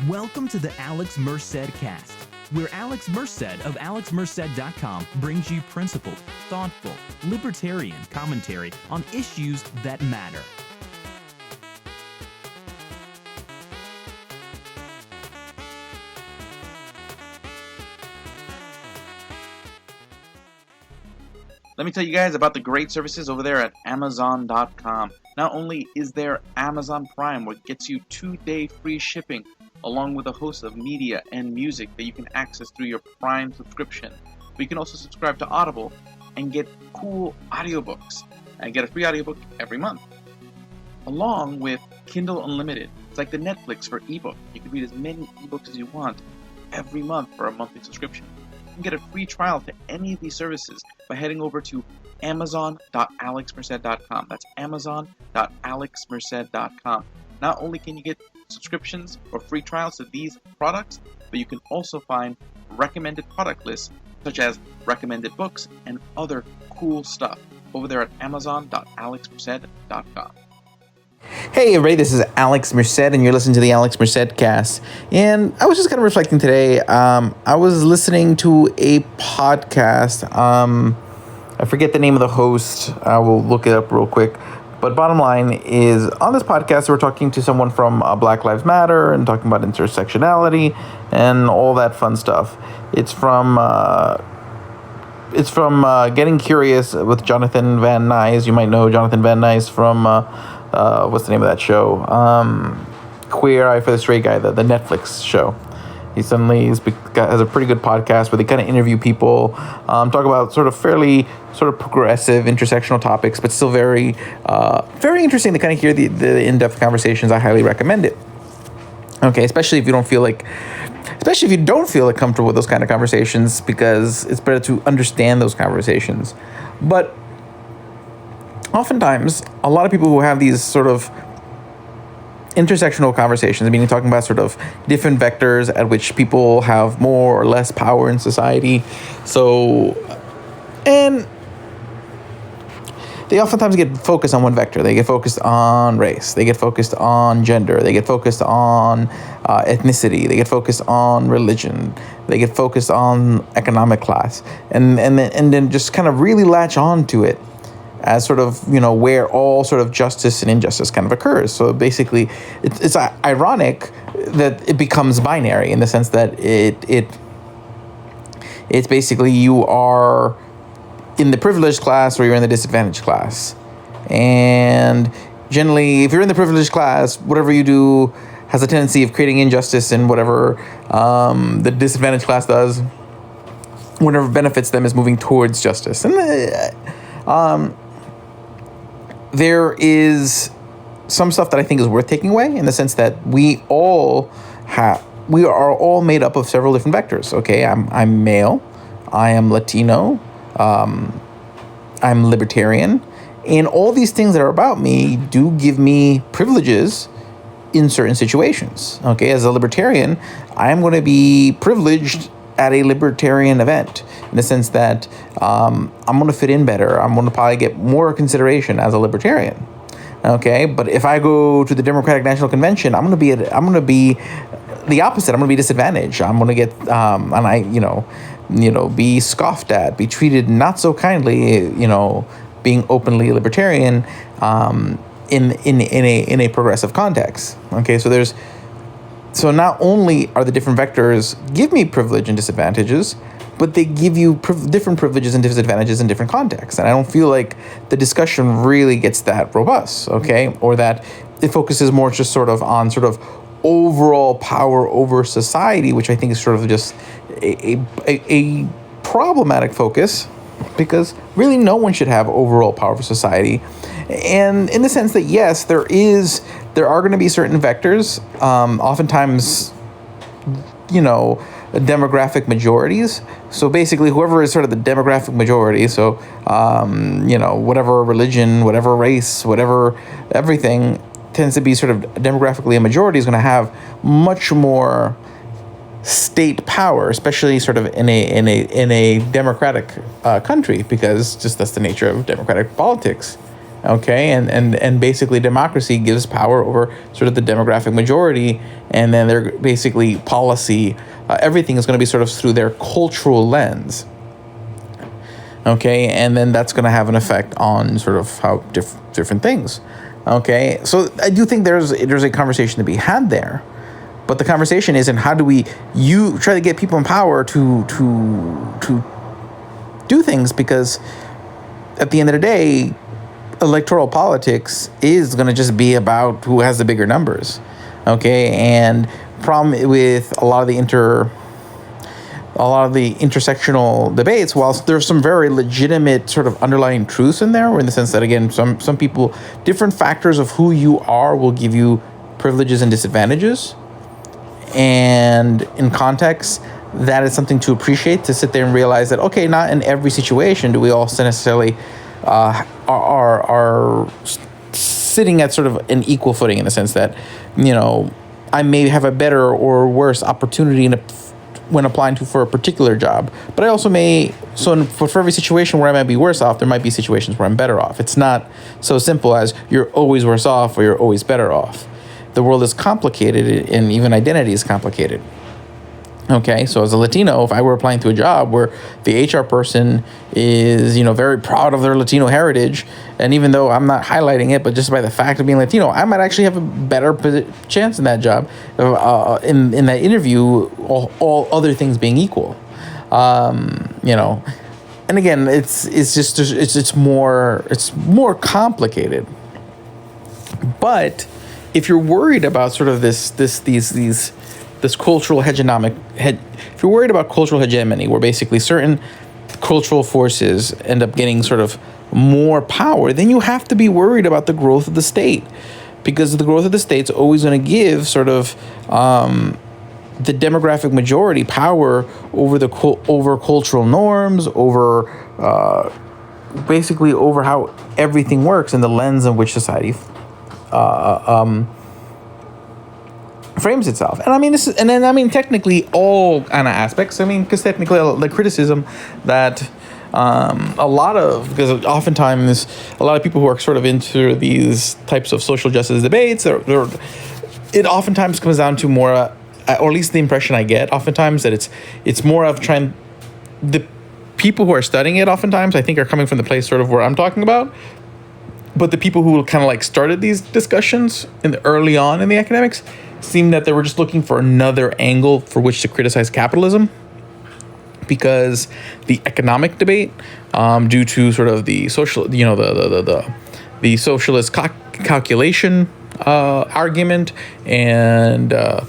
Welcome to the Alex Merced Cast, where Alex Merced of AlexMerced.com brings you principled, thoughtful, libertarian commentary on issues that matter. Let me tell you guys about the great services over there at Amazon.com. Not only is there Amazon Prime, which gets you 2-day free shipping, along with a host of media and music that you can access through your Prime subscription, but you can also subscribe to Audible and get cool audiobooks and get a free audiobook every month, along with Kindle Unlimited. It's like the Netflix for ebook. You can read as many ebooks as you want every month for a monthly subscription. You can get a free trial to any of these services by heading over to amazon.alexmerced.com. That's amazon.alexmerced.com. Not only can you get subscriptions or free trials to these products, but you can also find recommended product lists, such as recommended books and other cool stuff over there at amazon.alexmerced.com. Hey everybody, this is Alex Merced, and you're listening to the Alex Merced Cast. And I was just kind of reflecting today. I was listening to a podcast. I forget the name of the host. I will look it up real quick. But bottom line is, on this podcast, we're talking to someone from Black Lives Matter and talking about intersectionality and all that fun stuff. It's from Getting Curious with Jonathan Van Nies. You might know Jonathan Van Nies from what's the name of that show? Queer Eye for the Straight Guy, the Netflix show. He suddenly has a pretty good podcast where they kind of interview people, talk about sort of fairly sort of progressive intersectional topics, but still very interesting to kind of hear the in-depth conversations. I highly recommend it. Okay, especially if you don't feel comfortable with those kind of conversations, because it's better to understand those conversations. But oftentimes, a lot of people who have these sort of intersectional conversations, meaning talking about sort of different vectors at which people have more or less power in society. And they oftentimes get focused on one vector. They get focused on race. They get focused on gender. They get focused on ethnicity. They get focused on religion. They get focused on economic class, and then just kind of really latch on to it as sort of, where all sort of justice and injustice kind of occurs. So basically, it's ironic that it becomes binary in the sense that it's basically you are in the privileged class or you're in the disadvantaged class. And generally, if you're in the privileged class, whatever you do has a tendency of creating injustice, and whatever the disadvantaged class does, whatever benefits them, is moving towards justice. And there is some stuff that I think is worth taking away, in the sense that we are all made up of several different vectors. Okay, I'm male, I am Latino, I'm libertarian, and all these things that are about me do give me privileges in certain situations. Okay, as a libertarian, I'm going to be privileged at a libertarian event, in the sense that I'm going to fit in better. I'm going to probably get more consideration as a libertarian. Okay, but if I go to the Democratic National Convention, I'm going to be the opposite. I'm going to be disadvantaged. I'm going to get be scoffed at, be treated not so kindly. Being openly libertarian in a progressive context. Okay, so not only are the different vectors give me privilege and disadvantages, but they give you different privileges and disadvantages in different contexts. And I don't feel like the discussion really gets that robust, okay? Or that it focuses more just sort of on sort of overall power over society, which I think is sort of just a problematic focus, because really no one should have overall power over society. And in the sense that, yes, there are going to be certain vectors, oftentimes, demographic majorities. So basically, whoever is sort of the demographic majority, so, whatever religion, whatever race, whatever everything tends to be sort of demographically a majority, is going to have much more state power, especially sort of in a democratic country, because just that's the nature of democratic politics. Okay, and basically democracy gives power over sort of the demographic majority, and then they're basically policy, everything is going to be sort of through their cultural lens. Okay, and then that's going to have an effect on sort of how different things. Okay, so I do think there's a conversation to be had there, but the conversation isn't how do you try to get people in power to do things, because at the end of the day, electoral politics is going to just be about who has the bigger numbers. Okay, and problem with a lot of the intersectional debates, whilst there's some very legitimate sort of underlying truths in there, in the sense that, again, some people, different factors of who you are will give you privileges and disadvantages, and in context, that is something to appreciate, to sit there and realize that, okay, not in every situation do we all necessarily are sitting at sort of an equal footing, in the sense that, I may have a better or worse opportunity when applying for a particular job, but I also may, for every situation where I might be worse off, there might be situations where I'm better off. It's not so simple as you're always worse off or you're always better off. The world is complicated, and even identity is complicated. Okay, so as a Latino, if I were applying to a job where the HR person is, very proud of their Latino heritage, and even though I'm not highlighting it, but just by the fact of being Latino, I might actually have a better chance in that job, in that interview, all other things being equal. And again, it's more complicated. But if you're worried about sort of this cultural if you're worried about cultural hegemony, where basically certain cultural forces end up getting sort of more power, then you have to be worried about the growth of the state, because the growth of the state's always going to give sort of the demographic majority power over cultural norms, basically over how everything works and the lens in which society frames itself. And I mean, technically all kind of aspects. I mean, because technically the criticism that because oftentimes a lot of people who are sort of into these types of social justice debates, it oftentimes comes down to more, or at least the impression I get oftentimes, that it's more of the people who are studying it oftentimes, I think, are coming from the place sort of where I'm talking about. But the people who kind of like started these discussions early on in the academics seemed that they were just looking for another angle for which to criticize capitalism, because the economic debate, due to sort of the social, the socialist calculation argument, and the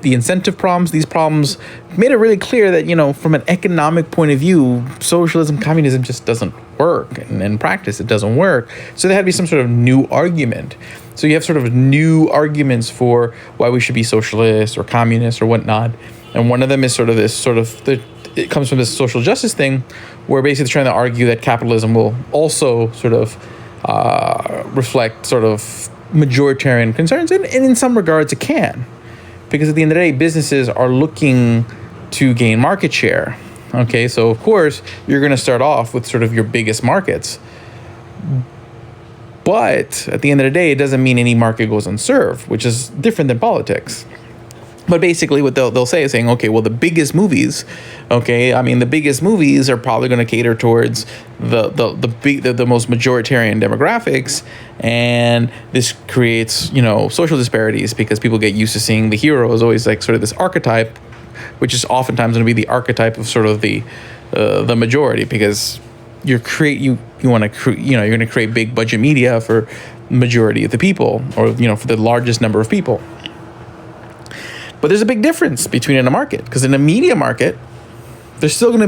incentive problems, these problems made it really clear that, from an economic point of view, socialism, communism just doesn't work. And in practice, it doesn't work. So there had to be some sort of new argument. So you have sort of new arguments for why we should be socialist or communist or whatnot. And one of them is sort of this it comes from this social justice thing, where basically trying to argue that capitalism will also sort of reflect sort of majoritarian concerns. And in some regards, it can. Because at the end of the day, businesses are looking to gain market share. Okay, so of course, you're going to start off with sort of your biggest markets. But at the end of the day, it doesn't mean any market goes unserved, which is different than politics. But basically what they'll say is saying, okay, well, the biggest movies, the biggest movies are probably going to cater towards the most majoritarian demographics, and this creates, social disparities, because people get used to seeing the hero as always like sort of this archetype, which is oftentimes going to be the archetype of sort of the majority, because you're going to create big budget media for majority of the people, or for the largest number of people. But there's a big difference between in a market, because in a media market, there's still an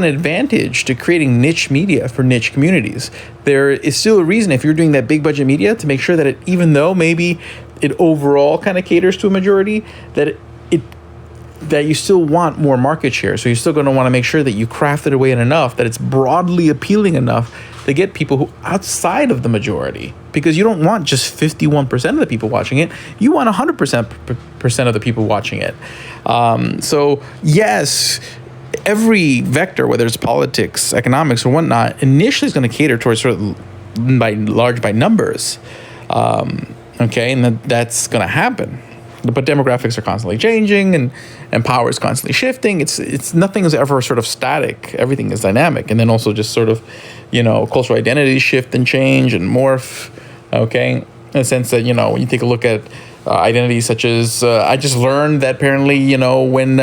advantage to creating niche media for niche communities. There is still a reason, if you're doing that big budget media, to make sure that even though maybe it overall kind of caters to a majority, that you still want more market share. So you're still going to want to make sure that you craft it away enough that it's broadly appealing enough to get people who outside of the majority, because you don't want just 51% of the people watching it. You want 100% of the people watching it. So yes, every vector, whether it's politics, economics, or whatnot, initially is going to cater towards sort of by numbers. Okay, and that's going to happen. But demographics are constantly changing, and power is constantly shifting. It's nothing is ever sort of static. Everything is dynamic, and then also just sort of, cultural identities shift and change and morph. Okay, in the sense that when you take a look at identities such as I just learned that apparently when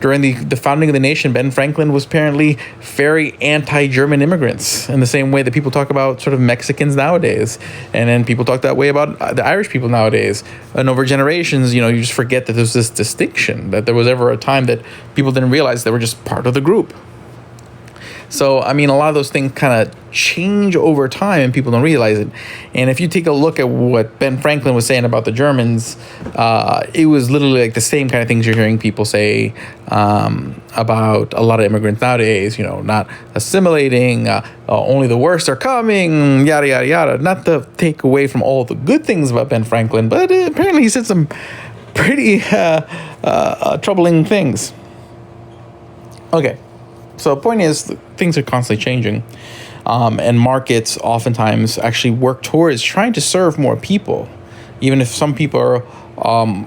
during the founding of the nation, Ben Franklin was apparently very anti-German immigrants in the same way that people talk about sort of Mexicans nowadays, and then people talk that way about the Irish people nowadays. And over generations, you just forget that there's this distinction, that there was ever a time that people didn't realize they were just part of the group. So, I mean, a lot of those things kind of change over time and people don't realize it. And if you take a look at what Ben Franklin was saying about the Germans, it was literally like the same kind of things you're hearing people say about a lot of immigrants nowadays, not assimilating, only the worst are coming, yada, yada, yada. Not to take away from all the good things about Ben Franklin, but apparently he said some pretty troubling things. Okay. So the point is, things are constantly changing, and markets oftentimes actually work towards trying to serve more people, even if some people are,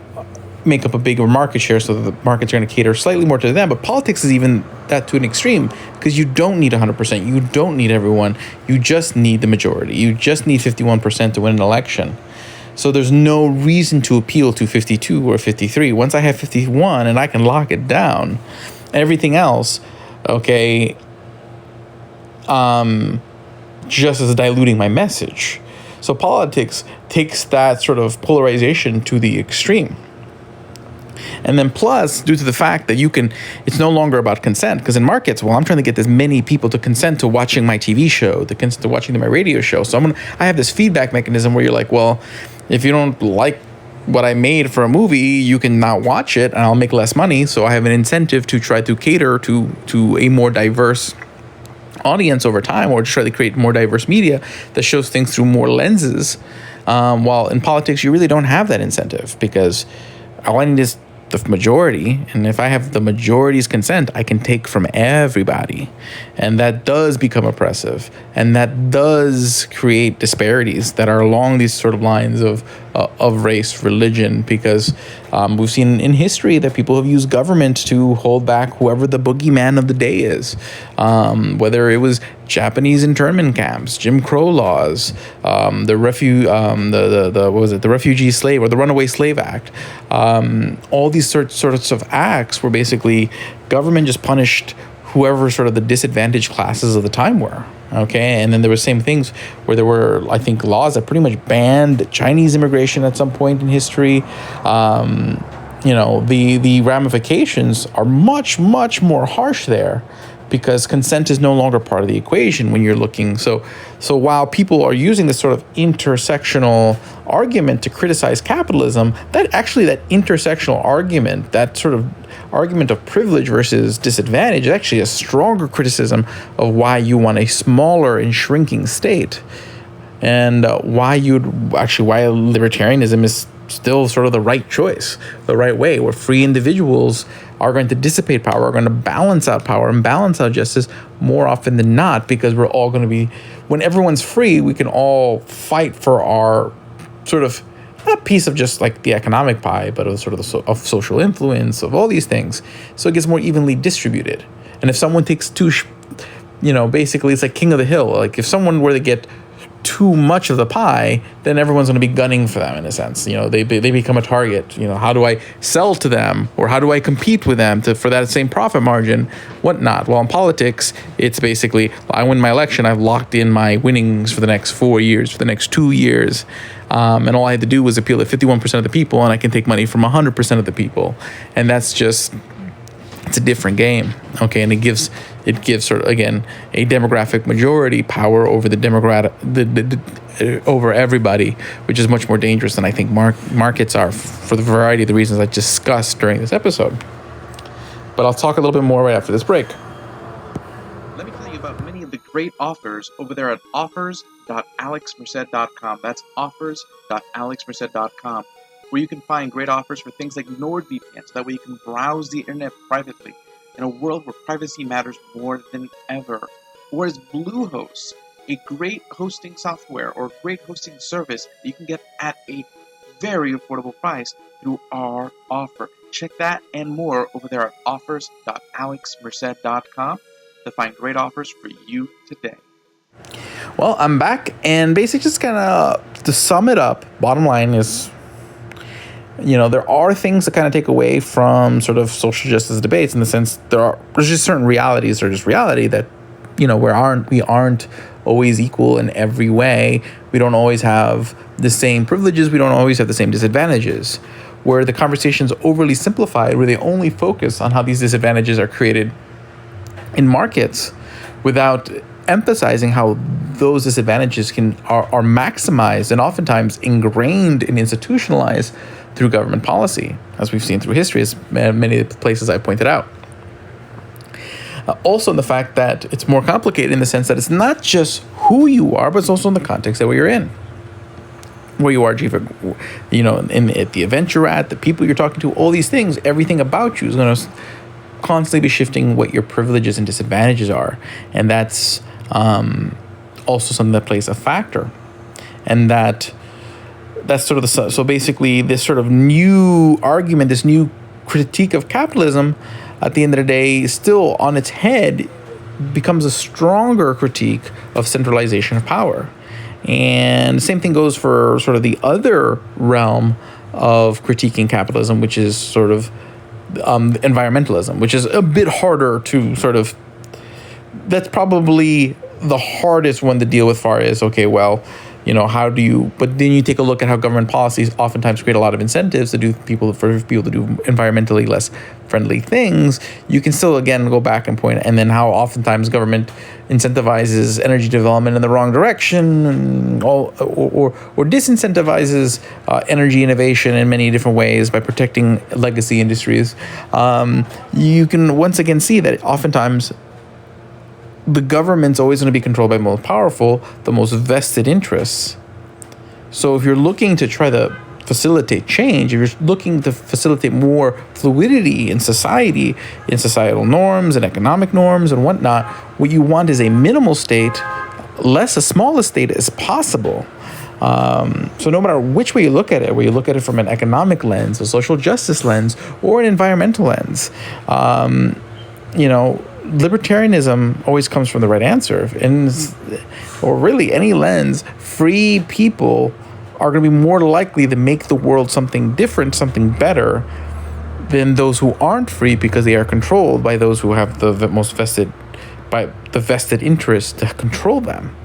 make up a bigger market share, so that the markets are going to cater slightly more to them. But politics is even that to an extreme, because you don't need 100%. You don't need everyone. You just need the majority. You just need 51% to win an election. So there's no reason to appeal to 52 or 53. Once I have 51 and I can lock it down, everything else, okay, just as diluting my message. So politics takes that sort of polarization to the extreme. And then plus, due to the fact that it's no longer about consent, because in markets, well, I'm trying to get as many people to consent to watching my TV show, to consent to watching my radio show. So I have this feedback mechanism where you're like, well, if you don't like what I made for a movie, you can not watch it and I'll make less money. So I have an incentive to try to cater to a more diverse audience over time, or to try to create more diverse media that shows things through more lenses. While in politics, you really don't have that incentive, because all I need is the majority. And if I have the majority's consent, I can take from everybody. And that does become oppressive. And that does create disparities that are along these sort of lines of race, religion, because we've seen in history that people have used government to hold back whoever the boogeyman of the day is. Whether it was Japanese internment camps, Jim Crow laws, the Refugee Slave or the Runaway Slave Act, all these sorts of acts where basically government just punished whoever sort of the disadvantaged classes of the time were. Okay, and then there were same things where there were, I think, laws that pretty much banned Chinese immigration at some point in history. The ramifications are much, much more harsh there, because consent is no longer part of the equation when you're looking. So while people are using this sort of intersectional argument to criticize capitalism, that intersectional argument, that sort of argument of privilege versus disadvantage, is actually a stronger criticism of why you want a smaller and shrinking state, and why libertarianism is still sort of the right choice, the right way, where free individuals are going to dissipate power, are going to balance out power and balance out justice more often than not, because we're all going to be, when everyone's free, we can all fight for our sort of, not a piece of just like the economic pie, but of sort of of social influence, of all these things. So it gets more evenly distributed. And if someone takes basically it's like king of the hill. Like if someone were to get too much of the pie, then everyone's going to be gunning for them in a sense. They become a target. How do I sell to them, or how do I compete with them for that same profit margin, whatnot? Well, in politics, it's basically, I win my election, I've locked in my winnings for the next 4 years, for the next 2 years. And all I had to do was appeal to 51% of the people, and I can take money from 100% of the people. And that's just, it's a different game. Okay, and it gives sort of, again, a demographic majority power over over everybody, which is much more dangerous than I think markets are, for the variety of the reasons I discussed during this episode. But I'll talk a little bit more right after this break. Let me tell you about many of the great offers over there at offers.alexmerced.com. That's offers.alexmerced.com, where you can find great offers for things like NordVPN, so that way you can browse the internet privately. in a world where privacy matters more than ever? Or is Bluehost a great hosting software or a great hosting service that you can get at a very affordable price through our offer? Check that and more over there at offers.alexmerced.com to find great offers for you today. Well, I'm back, and basically just kind of to sum it up, bottom line is, there are things that kind of take away from sort of social justice debates in the sense there's just certain realities or just reality that, we aren't always equal in every way. We don't always have the same privileges. We don't always have the same disadvantages. Where the conversation's overly simplified, where they only focus on how these disadvantages are created in markets without emphasizing how those disadvantages are maximized and oftentimes ingrained and institutionalized through government policy, as we've seen through history, as many of the places I pointed out. Also in the fact that it's more complicated in the sense that it's not just who you are, but it's also in the context that where you're in. Where you are, at the event you're at, the people you're talking to, all these things, everything about you is going to constantly be shifting what your privileges and disadvantages are. And that's also something that plays a factor. And that's sort of so basically this sort of new argument, this new critique of capitalism, at the end of the day, still on its head, becomes a stronger critique of centralization of power. And the same thing goes for sort of the other realm of critiquing capitalism, which is sort of environmentalism, which is a bit harder to sort of, that's probably the hardest one to deal with far as, okay, well, how do you, but then you take a look at how government policies oftentimes create a lot of incentives for people to do environmentally less friendly things. You can still, again, go back and point, and then how oftentimes government incentivizes energy development in the wrong direction, or disincentivizes energy innovation in many different ways by protecting legacy industries. You can once again see that oftentimes the government's always going to be controlled by the most powerful, the most vested interests. So if you're looking to try to facilitate change, if you're looking to facilitate more fluidity in society, in societal norms and economic norms and whatnot, what you want is a minimal state, less a smallest state as possible. So no matter which way you look at it, whether you look at it from an economic lens, a social justice lens, or an environmental lens, libertarianism always comes from the right answer. Or really any lens, free people are going to be more likely to make the world something different, something better, than those who aren't free because they are controlled by those who have the vested interest to control them.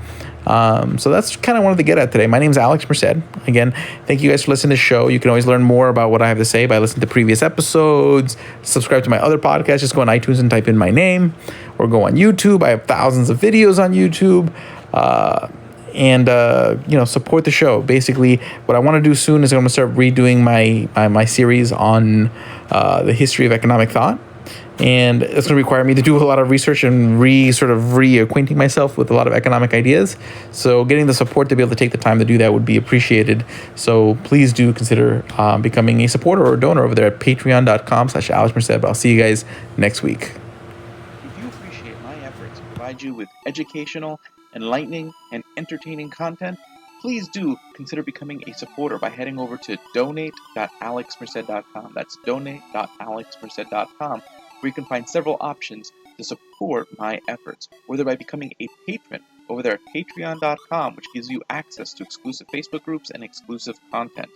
So that's kind of wanted to get at today. My name is Alex Merced. Again, thank you guys for listening to the show. You can always learn more about what I have to say by listening to previous episodes. Subscribe to my other podcasts. Just go on iTunes and type in my name, or go on YouTube. I have thousands of videos on YouTube. And support the show. Basically, what I want to do soon is I'm going to start redoing my series on the history of economic thought. And it's going to require me to do a lot of research and reacquainting myself with a lot of economic ideas. So getting the support to be able to take the time to do that would be appreciated. So please do consider becoming a supporter or a donor over there at patreon.com/AlexMerced. But I'll see you guys next week. If you appreciate my efforts to provide you with educational, enlightening, and entertaining content, please do consider becoming a supporter by heading over to donate.alexmerced.com. That's donate.alexmerced.com, where you can find several options to support my efforts, whether by becoming a patron over there at patreon.com, which gives you access to exclusive Facebook groups and exclusive content.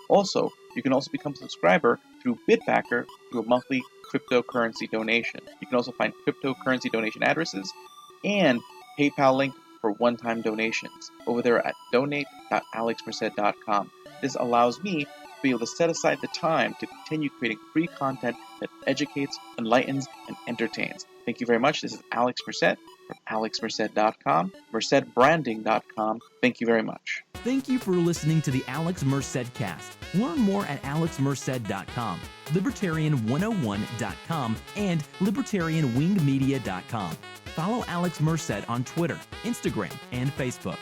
Also, you can also become a subscriber through Bitbacker through a monthly cryptocurrency donation. You can also find cryptocurrency donation addresses and PayPal link for one-time donations over there at donate.alexmerced.com. This allows me to be able to set aside the time to continue creating free content that educates, enlightens, and entertains. Thank you very much. This is Alex Merced from alexmerced.com, mercedbranding.com. Thank you very much. Thank you for listening to the Alex Merced Cast. Learn more at alexmerced.com, libertarian101.com, and libertarianwingmedia.com. Follow Alex Merced on Twitter, Instagram, and Facebook.